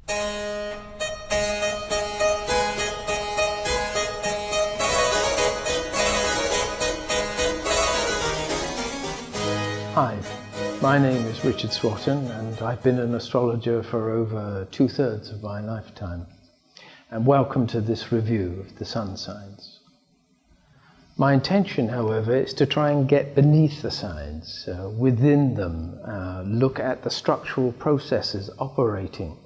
Hi, my name is Richard Swatton and I've been an astrologer for over 2/3 of my lifetime. And welcome to this review of the sun signs. My intention, however, is to try and get beneath the signs, within them, look at the structural processes operating.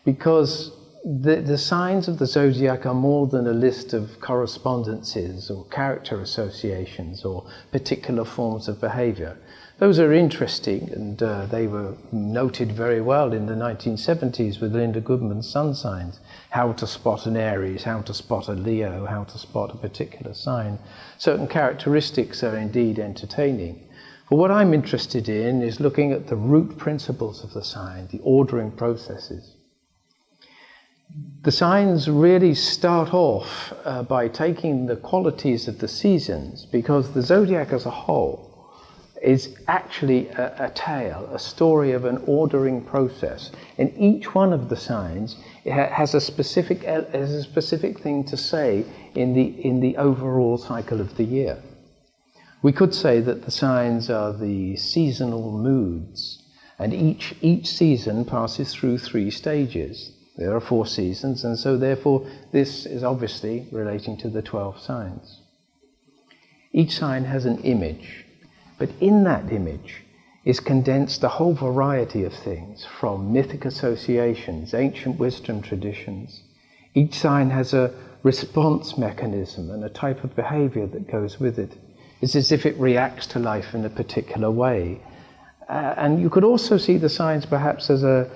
Because the signs of the zodiac are more than a list of correspondences or character associations or particular forms of behavior. Those are interesting, and they were noted very well in the 1970s with Linda Goodman's sun signs. How to spot an Aries, how to spot a Leo, how to spot a particular sign. Certain characteristics are indeed entertaining. But what I'm interested in is looking at the root principles of the sign, the ordering processes. The signs really start off by taking the qualities of the seasons, because the zodiac as a whole is actually a tale, a story of an ordering process. And each one of the signs has a specific thing to say in the overall cycle of the year. We could say that the signs are the seasonal moods, and each season passes through 3 stages. There are 4 seasons, and so therefore this is obviously relating to the 12 signs. Each sign has an image. But in that image is condensed a whole variety of things, from mythic associations, ancient wisdom traditions. Each sign has a response mechanism and a type of behavior that goes with it. It's as if it reacts to life in a particular way. And you could also see the signs perhaps as a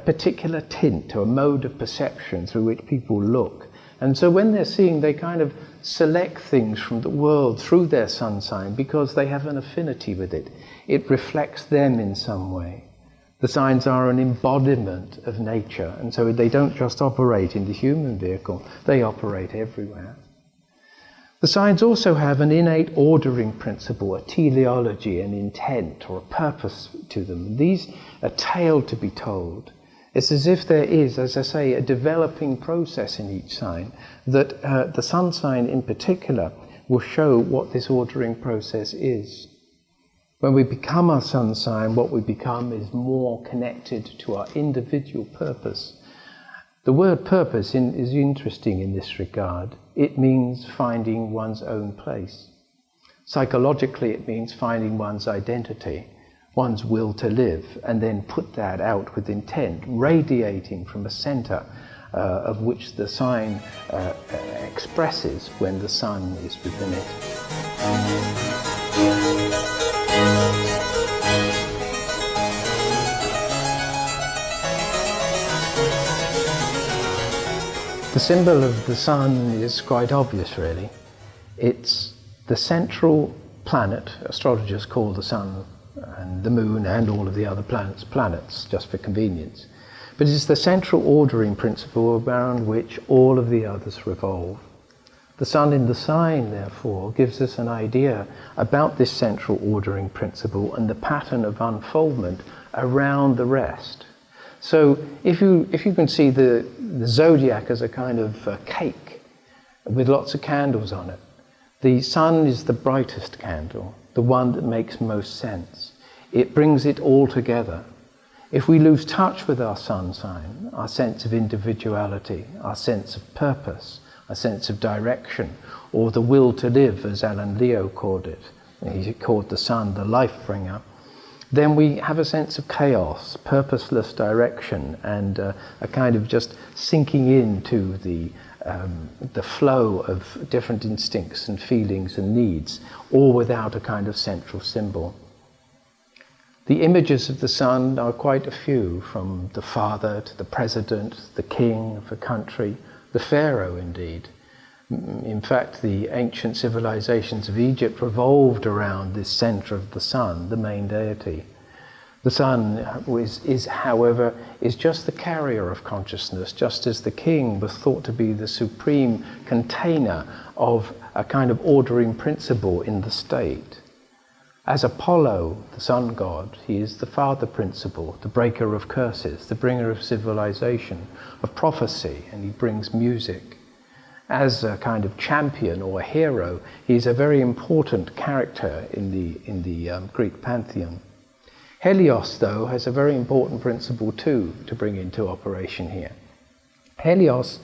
particular tint or a mode of perception through which people look. And so when they're seeing, they kind of select things from the world through their sun sign because they have an affinity with it. It reflects them in some way. The signs are an embodiment of nature, and so they don't just operate in the human vehicle, they operate everywhere. The signs also have an innate ordering principle, a teleology, an intent or a purpose to them. These are tale to be told. It's as if there is, as I say, a developing process in each sign that the sun sign in particular will show what this ordering process is. When we become our sun sign, what we become is more connected to our individual purpose. The word purpose is interesting in this regard. It means finding one's own place. Psychologically, it means finding one's identity, one's will to live, and then put that out with intent, radiating from a center of which the sign expresses when the sun is within it. The symbol of the sun is quite obvious, really. It's the central planet. Astrologers call the sun and the moon and all of the other planets, just for convenience. But it's the central ordering principle around which all of the others revolve. The sun in the sign, therefore, gives us an idea about this central ordering principle and the pattern of unfoldment around the rest. So if you can see the zodiac as a kind of cake with lots of candles on it, the sun is the brightest candle, the one that makes most sense. It brings it all together. If we lose touch with our sun sign, our sense of individuality, our sense of purpose, our sense of direction, or the will to live, as Alan Leo called it, he called the sun the life bringer, then we have a sense of chaos, purposeless direction, and a kind of just sinking into the flow of different instincts and feelings and needs, all without a kind of central symbol. The images of the sun are quite a few, from the father to the president, the king of a country, the pharaoh indeed. In fact, the ancient civilizations of Egypt revolved around this center of the sun, the main deity. The sun however, is just the carrier of consciousness, just as the king was thought to be the supreme container of a kind of ordering principle in the state. As Apollo, the sun god, he is the father principle, the breaker of curses, the bringer of civilization, of prophecy, and he brings music. As a kind of champion or a hero, he's a very important character in the Greek pantheon. Helios, though, has a very important principle too to bring into operation here. Helios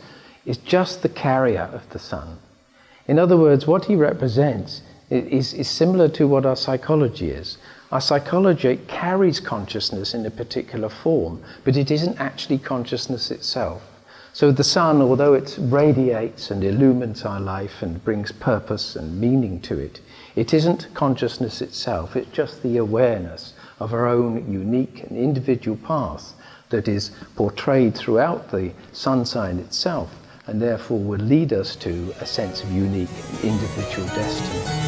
is just the carrier of the sun. In other words, what he represents is similar to what our psychology is. Our psychology carries consciousness in a particular form, but it isn't actually consciousness itself. So the sun, although it radiates and illumines our life and brings purpose and meaning to it, it isn't consciousness itself. It's just the awareness of our own unique and individual path that is portrayed throughout the sun sign itself, and therefore will lead us to a sense of unique and individual destiny.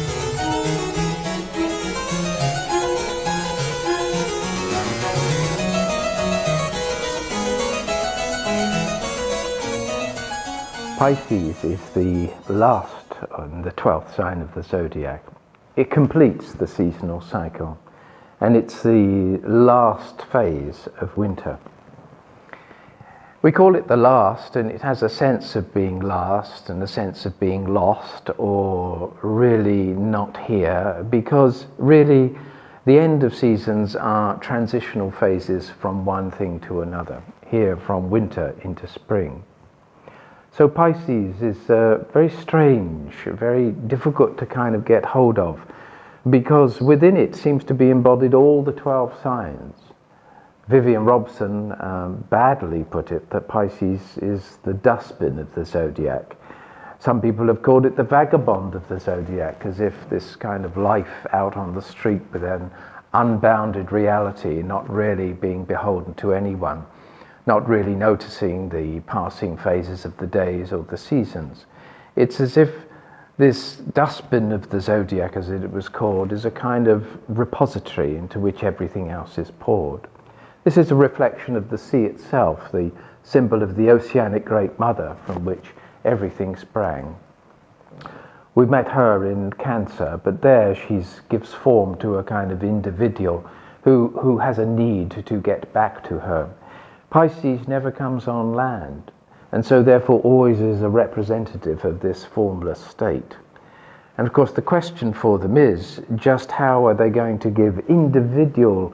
Pisces is the last and the 12th sign of the zodiac. It completes the seasonal cycle, and it's the last phase of winter. We call it the last, and it has a sense of being last and a sense of being lost or really not here, because really the end of seasons are transitional phases from one thing to another, here from winter into spring. So Pisces is very strange, very difficult to kind of get hold of, because within it seems to be embodied all the 12 signs. Vivian Robson badly put it that Pisces is the dustbin of the zodiac. Some people have called it the vagabond of the zodiac, as if this kind of life out on the street with an unbounded reality, not really being beholden to anyone, not really noticing the passing phases of the days or the seasons. It's as if this dustbin of the zodiac, as it was called, is a kind of repository into which everything else is poured. This is a reflection of the sea itself, the symbol of the oceanic great mother from which everything sprang. We met her in Cancer, but there she gives form to a kind of individual who has a need to get back to her. Pisces never comes on land, and so therefore always is a representative of this formless state. And of course the question for them is, just how are they going to give individual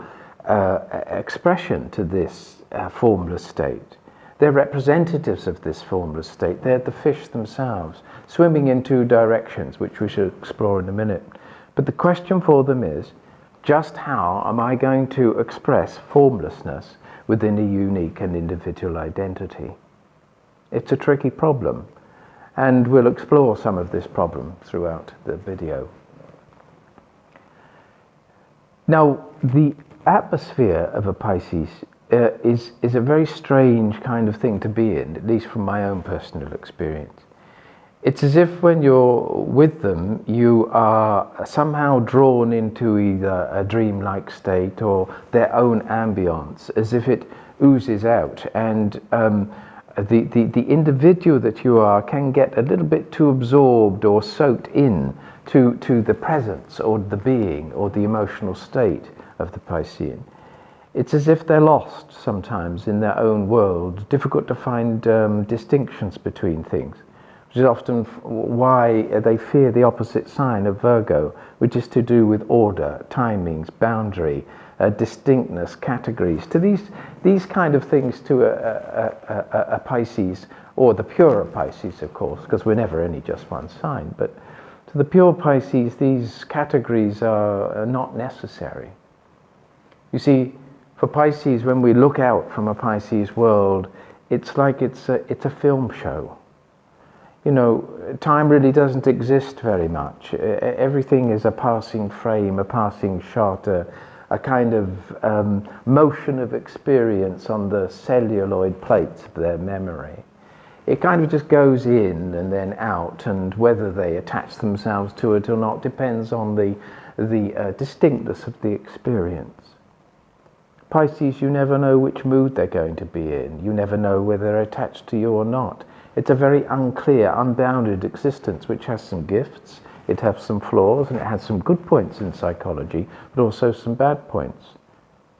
expression to this formless state? They're representatives of this formless state. They're the fish themselves, swimming in two directions, which we should explore in a minute. But the question for them is, just how am I going to express formlessness within a unique and individual identity? It's a tricky problem, and we'll explore some of this problem throughout the video. Now, the atmosphere of a Pisces is a very strange kind of thing to be in, at least from my own personal experience. It's as if when you're with them, you are somehow drawn into either a dreamlike state or their own ambience, as if it oozes out, and the individual that you are can get a little bit too absorbed or soaked in to the presence or the being or the emotional state of the Piscean. It's as if they're lost sometimes in their own world, difficult to find distinctions between things, which is often why they fear the opposite sign of Virgo, which is to do with order, timings, boundary, distinctness, categories. To these kind of things to a Pisces, or the purer Pisces, of course, because we're never only just one sign, but to the pure Pisces, these categories are not necessary. You see, for Pisces, when we look out from a Pisces world, it's like it's a film show. You know, time really doesn't exist very much. Everything is a passing frame, a passing shot, a kind of motion of experience on the celluloid plates of their memory. It kind of just goes in and then out, and whether they attach themselves to it or not depends on the distinctness of the experience. Pisces, you never know which mood they're going to be in. You never know whether they're attached to you or not. It's a very unclear, unbounded existence which has some gifts, It has some flaws and it has some good points in psychology, but also some bad points.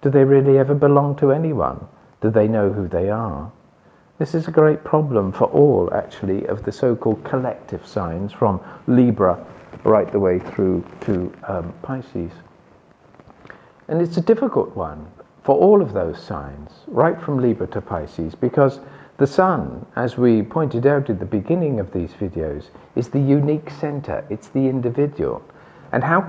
Do they really ever belong to anyone? Do they know who they are? This is a great problem for all, actually, of the so-called collective signs, from Libra right the way through to Pisces. And it's a difficult one for all of those signs, right from Libra to Pisces, because the Sun, as we pointed out at the beginning of these videos, is the unique center. It's the individual. And how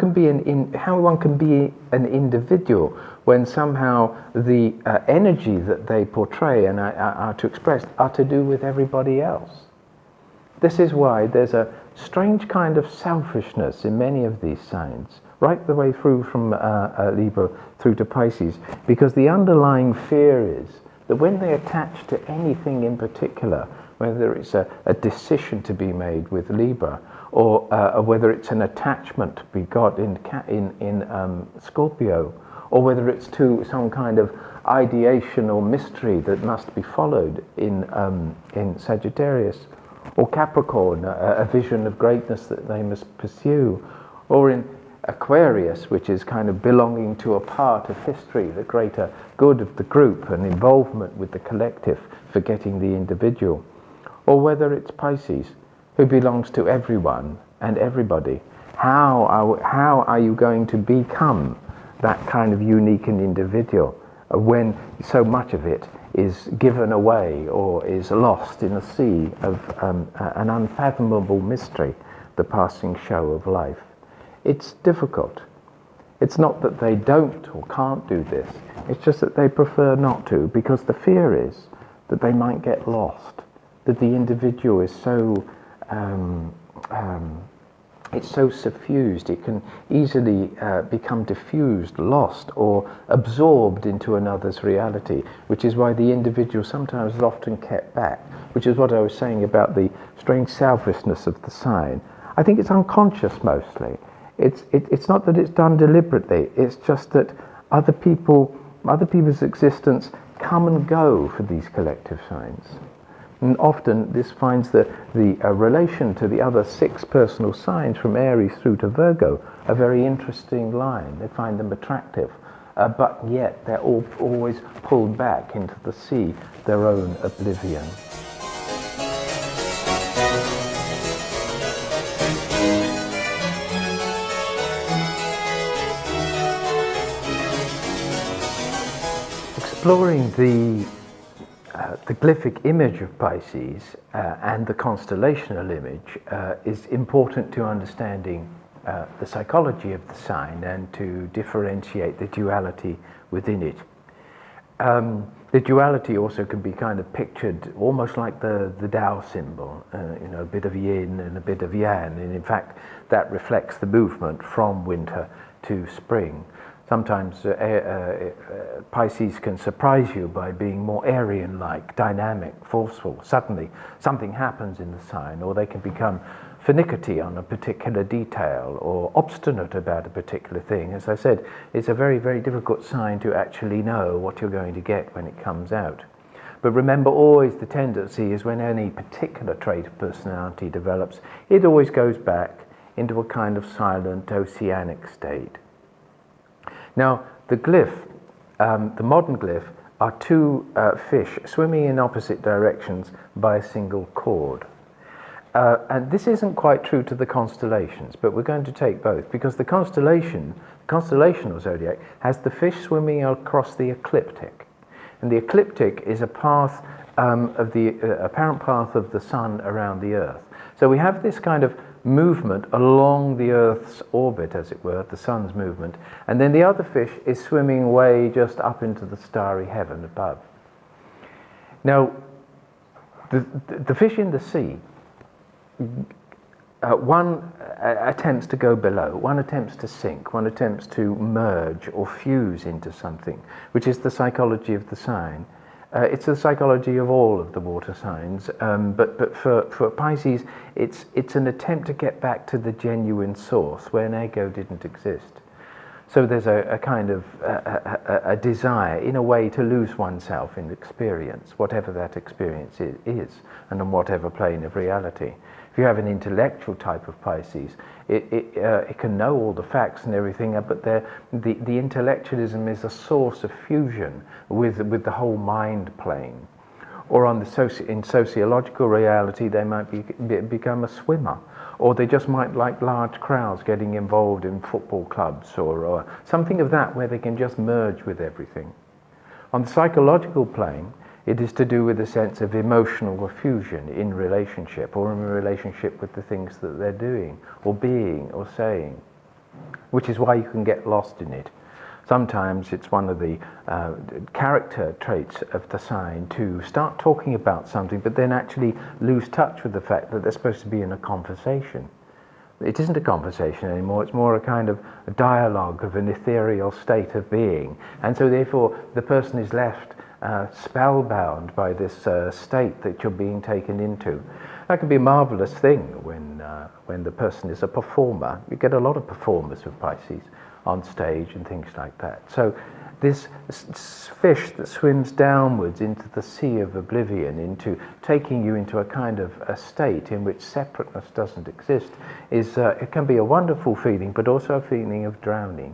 one can be an individual when somehow the energy that they portray and are to express are to do with everybody else? This is why there's a strange kind of selfishness in many of these signs, right the way through from Libra through to Pisces, because the underlying fear is that when they attach to anything in particular, whether it's a decision to be made with Libra, or whether it's an attachment to be got in Scorpio, or whether it's to some kind of ideation or mystery that must be followed in Sagittarius, or Capricorn, a vision of greatness that they must pursue, or in Aquarius, which is kind of belonging to a part of history, the greater good of the group and involvement with the collective, forgetting the individual, or whether it's Pisces, who belongs to everyone and everybody. How are you going to become that kind of unique and individual when so much of it is given away or is lost in a sea of an unfathomable mystery, the passing show of life? It's difficult. It's not that they don't or can't do this, it's just that they prefer not to, because the fear is that they might get lost, that the individual is so it's so suffused, it can easily become diffused, lost, or absorbed into another's reality, which is why the individual sometimes is often kept back, which is what I was saying about the strange selfishness of the sign. I think it's unconscious mostly. It's not that it's done deliberately, it's just that other people's existence come and go for these collective signs. And often this finds the relation to the other 6 personal signs from Aries through to Virgo a very interesting line. They find them attractive, but yet they're always pulled back into the sea, their own oblivion. Exploring the glyphic image of Pisces and the constellational image is important to understanding the psychology of the sign and to differentiate the duality within it. The duality also can be kind of pictured almost like the Tao symbol, a bit of yin and a bit of yang, and in fact that reflects the movement from winter to spring. Sometimes Pisces can surprise you by being more Aryan-like, dynamic, forceful. Suddenly something happens in the sign, or they can become finicky on a particular detail or obstinate about a particular thing. As I said, it's a very, very difficult sign to actually know what you're going to get when it comes out. But remember, always the tendency is when any particular trait of personality develops, it always goes back into a kind of silent, oceanic state. Now, the glyph, the modern glyph, are 2 fish swimming in opposite directions by a single cord. And this isn't quite true to the constellations, but we're going to take both, because the constellational zodiac has the fish swimming across the ecliptic. And the ecliptic is a path of the apparent path of the sun around the Earth. So we have this kind of movement along the Earth's orbit, as it were, the sun's movement, and then the other fish is swimming way just up into the starry heaven above. Now, the fish in the sea, one attempts to go below, one attempts to sink, one attempts to merge or fuse into something, which is the psychology of the sign. It's the psychology of all of the water signs, but for Pisces, it's an attempt to get back to the genuine source where an ego didn't exist. So there's a kind of a desire, in a way, to lose oneself in experience, whatever that experience is, and on whatever plane of reality. If you have an intellectual type of Pisces, it can know all the facts and everything, but the intellectualism is a source of fusion with the whole mind plane. Or on in sociological reality, they might become a swimmer, or they just might like large crowds getting involved in football clubs, or something of that, where they can just merge with everything. On the psychological plane, it is to do with a sense of emotional fusion in relationship, or in relationship with the things that they're doing, or being, or saying, which is why you can get lost in it. Sometimes it's one of the character traits of the sign to start talking about something, but then actually lose touch with the fact that they're supposed to be in a conversation. It isn't a conversation anymore, it's more a kind of a dialogue of an ethereal state of being. And so therefore the person is left spellbound by this state that you're being taken into. That can be a marvelous thing when the person is a performer. You get a lot of performers with Pisces on stage and things like that. So this fish that swims downwards into the sea of oblivion, into taking you into a kind of a state in which separateness doesn't exist, it can be a wonderful feeling, but also a feeling of drowning.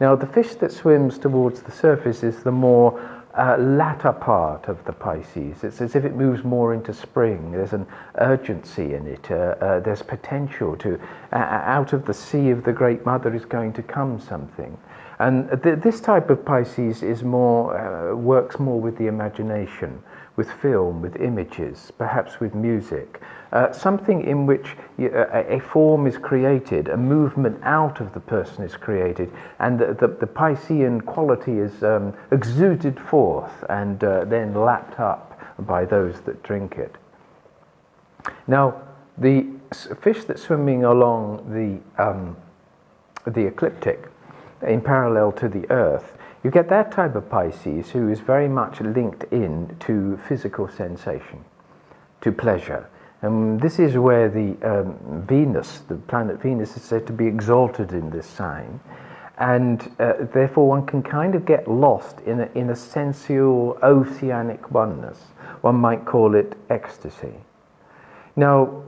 Now, the fish that swims towards the surface is the more latter part of the Pisces. It's as if it moves more into spring. There's an urgency in it. There's potential to, out of the sea of the Great Mother is going to come something. And this type of Pisces is more, works more with the imagination, with film, with images, perhaps with music. Something in which a form is created, a movement out of the person is created, and the Piscean quality is exuded forth and then lapped up by those that drink it. Now, the fish that's swimming along the ecliptic, in parallel to the Earth, you get that type of Pisces who is very much linked in to physical sensation, to pleasure. And this is where the Venus, the planet Venus, is said to be exalted in this sign. And therefore one can kind of get lost in a sensual, oceanic oneness. One might call it ecstasy. Now,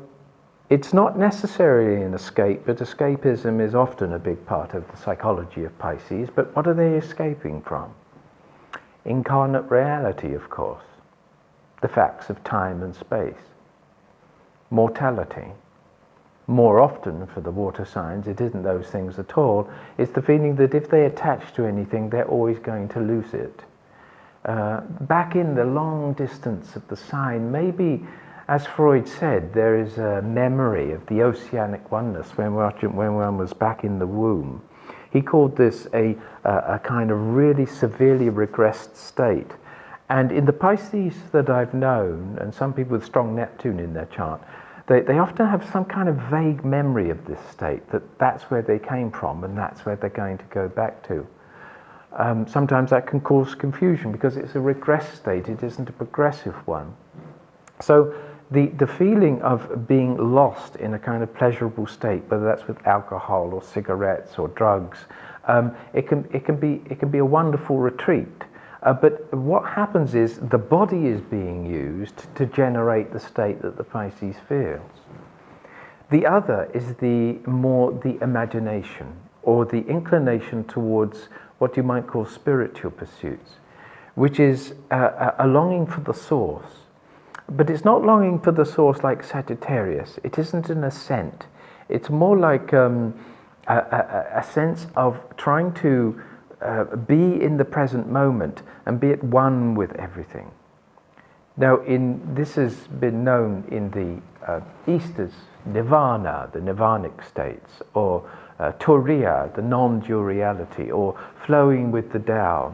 it's not necessarily an escape, but escapism is often a big part of the psychology of Pisces. But what are they escaping from? Incarnate reality, of course. The facts of time and space. Mortality. More often, for the water signs, it isn't those things at all. It's the feeling that if they attach to anything, they're always going to lose it. Back in the long distance of the sign, maybe, as Freud said, there is a memory of the oceanic oneness when one was back in the womb. He called this a kind of really severely regressed state. And in the Pisces that I've known, and some people with strong Neptune in their chart, they often have some kind of vague memory of this state, that's where they came from and that's where they're going to go back to. Sometimes that can cause confusion because it's a regressed state, it isn't a progressive one. So the feeling of being lost in a kind of pleasurable state, whether that's with alcohol or cigarettes or drugs, it can be a wonderful retreat. But what happens is the body is being used to generate the state that the Pisces feels. The other is the imagination, or the inclination towards what you might call spiritual pursuits, which is a longing for the source. But it's not longing for the source like Sagittarius. It isn't an ascent. It's more like a sense of trying to be in the present moment and be at one with everything. Now, this has been known in the East as nirvana, the nirvanic states, or turiya, the non-dual reality, or flowing with the Tao.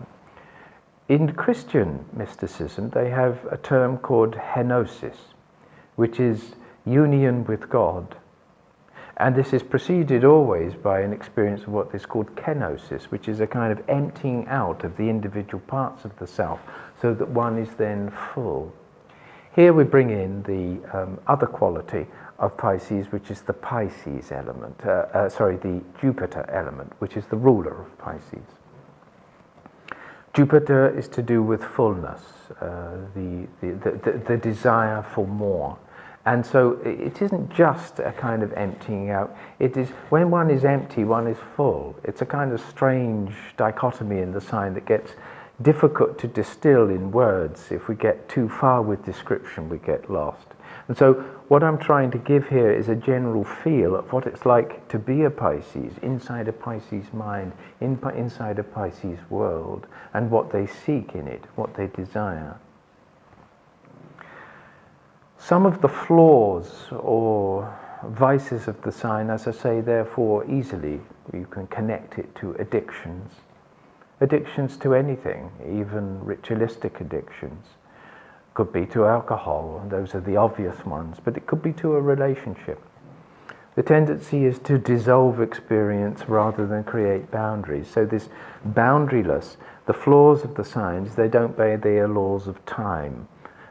In Christian mysticism, they have a term called henosis, which is union with God. And this is preceded always by an experience of what is called kenosis, which is a kind of emptying out of the individual parts of the self, so that one is then full. Here we bring in the other quality of Pisces, which is the Pisces element, the Jupiter element, which is the ruler of Pisces. Jupiter is to do with fullness, the desire for more. And so it isn't just a kind of emptying out. It is, when one is empty, one is full. It's a kind of strange dichotomy in the sign that gets difficult to distill in words. If we get too far with description, we get lost. And so what I'm trying to give here is a general feel of what it's like to be a Pisces, inside a Pisces mind, inside a Pisces world, and what they seek in it, what they desire. Some of the flaws or vices of the sign, as I say, therefore easily you can connect it to addictions. Addictions to anything, even ritualistic addictions. Could be to alcohol, and those are the obvious ones, but it could be to a relationship. The tendency is to dissolve experience rather than create boundaries. So this boundaryless, the flaws of the signs, they don't obey their laws of time.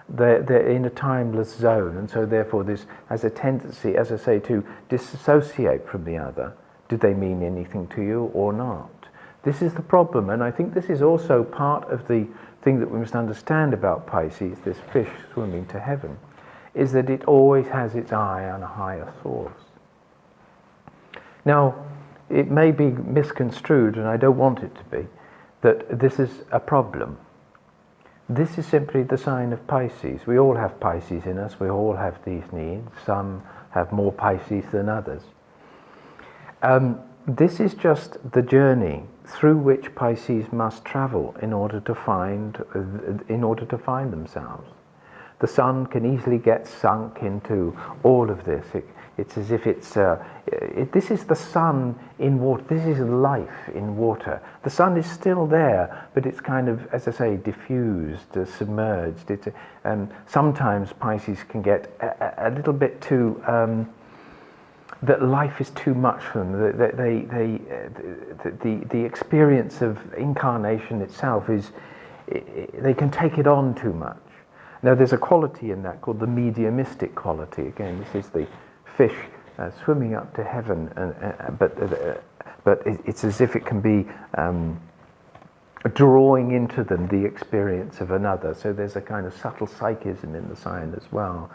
They're in a timeless zone, and so therefore this has a tendency, as I say, to disassociate from the other. Do they mean anything to you or not? This is the problem, and I think this is also part of the thing that we must understand about Pisces, this fish swimming to heaven, is that it always has its eye on a higher source. Now, it may be misconstrued, and I don't want it to be, that this is a problem. This is simply the sign of Pisces. We all have Pisces in us, we all have these needs. Some have more Pisces than others. This is just the journey through which Pisces must travel in order to find themselves. The sun can easily get sunk into all of this. It's as if this is the sun in water. This is life in water. The sun is still there, but it's kind of, as I say, diffused, submerged. Sometimes Pisces can get a little bit too. That life is too much for them. The experience of incarnation itself is, they can take it on too much. Now there's a quality in that called the mediumistic quality. Again, this is the fish swimming up to heaven, but it's as if it can be drawing into them the experience of another. So there's a kind of subtle psychism in the sign as well.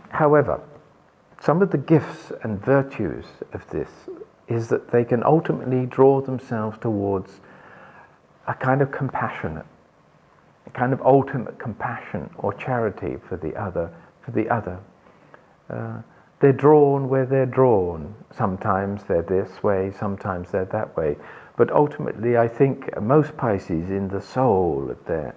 However, some of the gifts and virtues of this is that they can ultimately draw themselves towards a kind of compassionate, a kind of ultimate compassion or charity for the other. They're drawn where they're drawn. Sometimes they're this way, sometimes they're that way. But ultimately, I think most Pisces, in the soul of their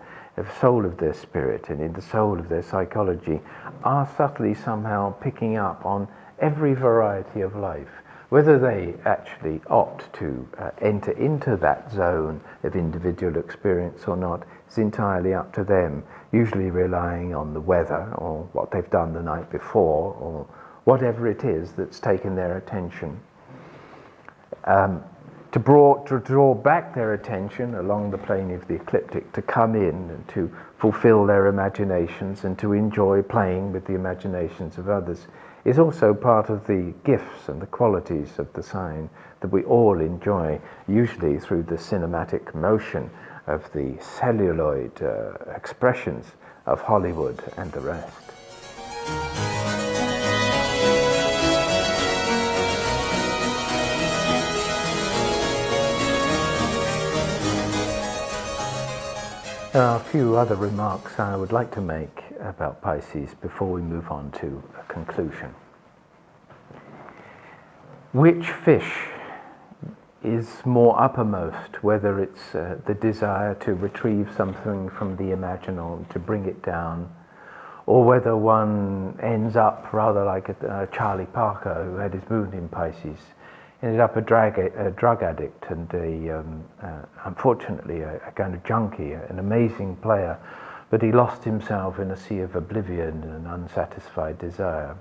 spirit and in the soul of their psychology, are subtly somehow picking up on every variety of life. Whether they actually opt to enter into that zone of individual experience or not is entirely up to them, usually relying on the weather or what they've done the night before or whatever it is that's taken their attention. To draw back their attention along the plane of the ecliptic, to come in and to fulfill their imaginations and to enjoy playing with the imaginations of others, is also part of the gifts and the qualities of the sign that we all enjoy, usually through the cinematic motion of the celluloid expressions of Hollywood and the rest. There are a few other remarks I would like to make about Pisces before we move on to a conclusion. Which fish is more uppermost, whether it's the desire to retrieve something from the imaginal, to bring it down, or whether one ends up rather like Charlie Parker, who had his moon in Pisces, ended up a drug addict and unfortunately a kind of junkie, an amazing player, but he lost himself in a sea of oblivion and unsatisfied desire.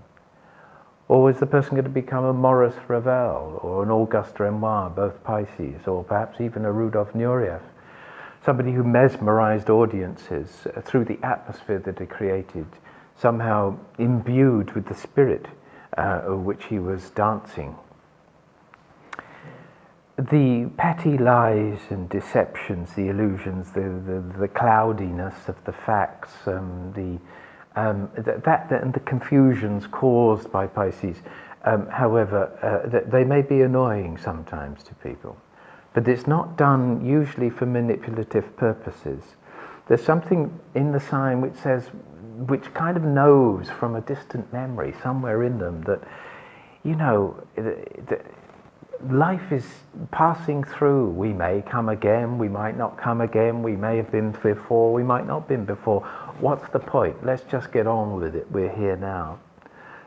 Or is the person going to become a Maurice Ravel or an Auguste Renoir, both Pisces, or perhaps even a Rudolf Nureyev, somebody who mesmerized audiences through the atmosphere that he created, somehow imbued with the spirit of which he was dancing. The petty lies and deceptions, the illusions, the cloudiness of the facts, and the confusions caused by Pisces, however, they may be annoying sometimes to people, but it's not done usually for manipulative purposes. There's something in the sign which kind of knows from a distant memory somewhere in them that, you know, life is passing through. We may come again, we might not come again, we may have been before, we might not have been before. What's the point? Let's just get on with it. We're here now.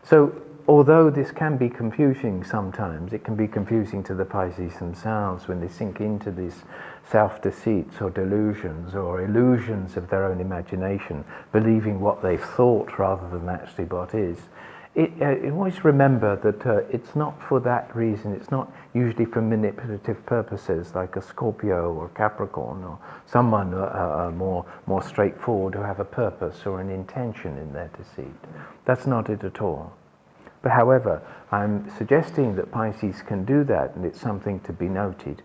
So although this can be confusing sometimes, it can be confusing to the Pisces themselves when they sink into these self-deceits or delusions or illusions of their own imagination, believing what they've thought rather than actually what is. Always remember that it's not for that reason. It's not usually for manipulative purposes like a Scorpio or Capricorn or someone more straightforward who have a purpose or an intention in their deceit. That's not it at all. But however, I'm suggesting that Pisces can do that, and it's something to be noted.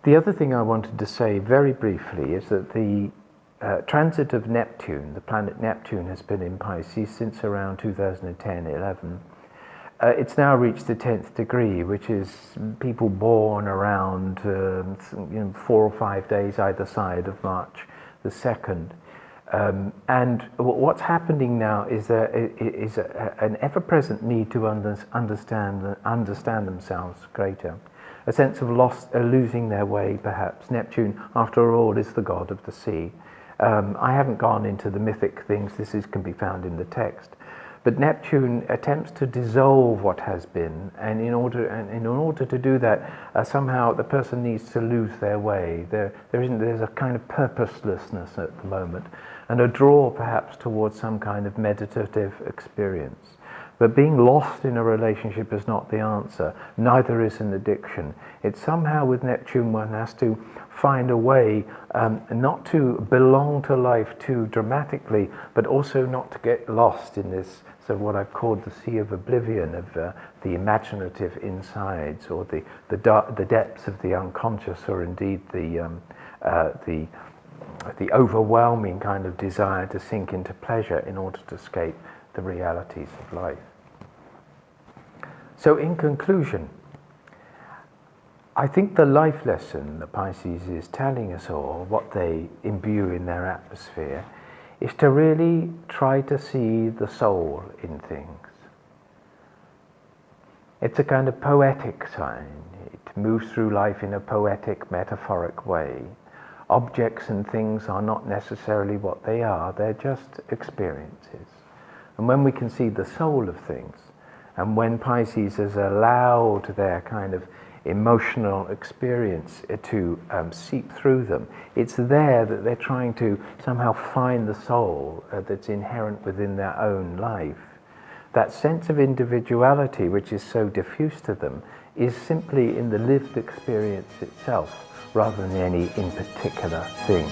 The other thing I wanted to say very briefly is that the transit of Neptune, the planet Neptune, has been in Pisces since around 2010-11. It's now reached the 10th degree, which is people born around 4 or 5 days either side of March the 2nd. And what's happening now is an ever-present need to understand themselves greater. A sense of losing their way, perhaps. Neptune, after all, is the god of the sea. I haven't gone into the mythic things. Can be found in the text. But Neptune attempts to dissolve what has been, and in order to do that, somehow the person needs to lose their way. There's a kind of purposelessness at the moment, and a draw perhaps towards some kind of meditative experience. But being lost in a relationship is not the answer. Neither is an addiction. It's somehow with Neptune one has to find a way not to belong to life too dramatically, but also not to get lost in this, so what I've called the sea of oblivion, of the imaginative insides, or the depths of the unconscious, or indeed the overwhelming kind of desire to sink into pleasure in order to escape the realities of life. So in conclusion, I think the life lesson that Pisces is telling us all, what they imbue in their atmosphere, is to really try to see the soul in things. It's a kind of poetic sign. It moves through life in a poetic, metaphoric way. Objects and things are not necessarily what they are, they're just experiences. And when we can see the soul of things, and when Pisces has allowed their kind of emotional experience to seep through them, it's there that they're trying to somehow find the soul that's inherent within their own life. That sense of individuality, which is so diffuse to them, is simply in the lived experience itself, rather than any in particular thing.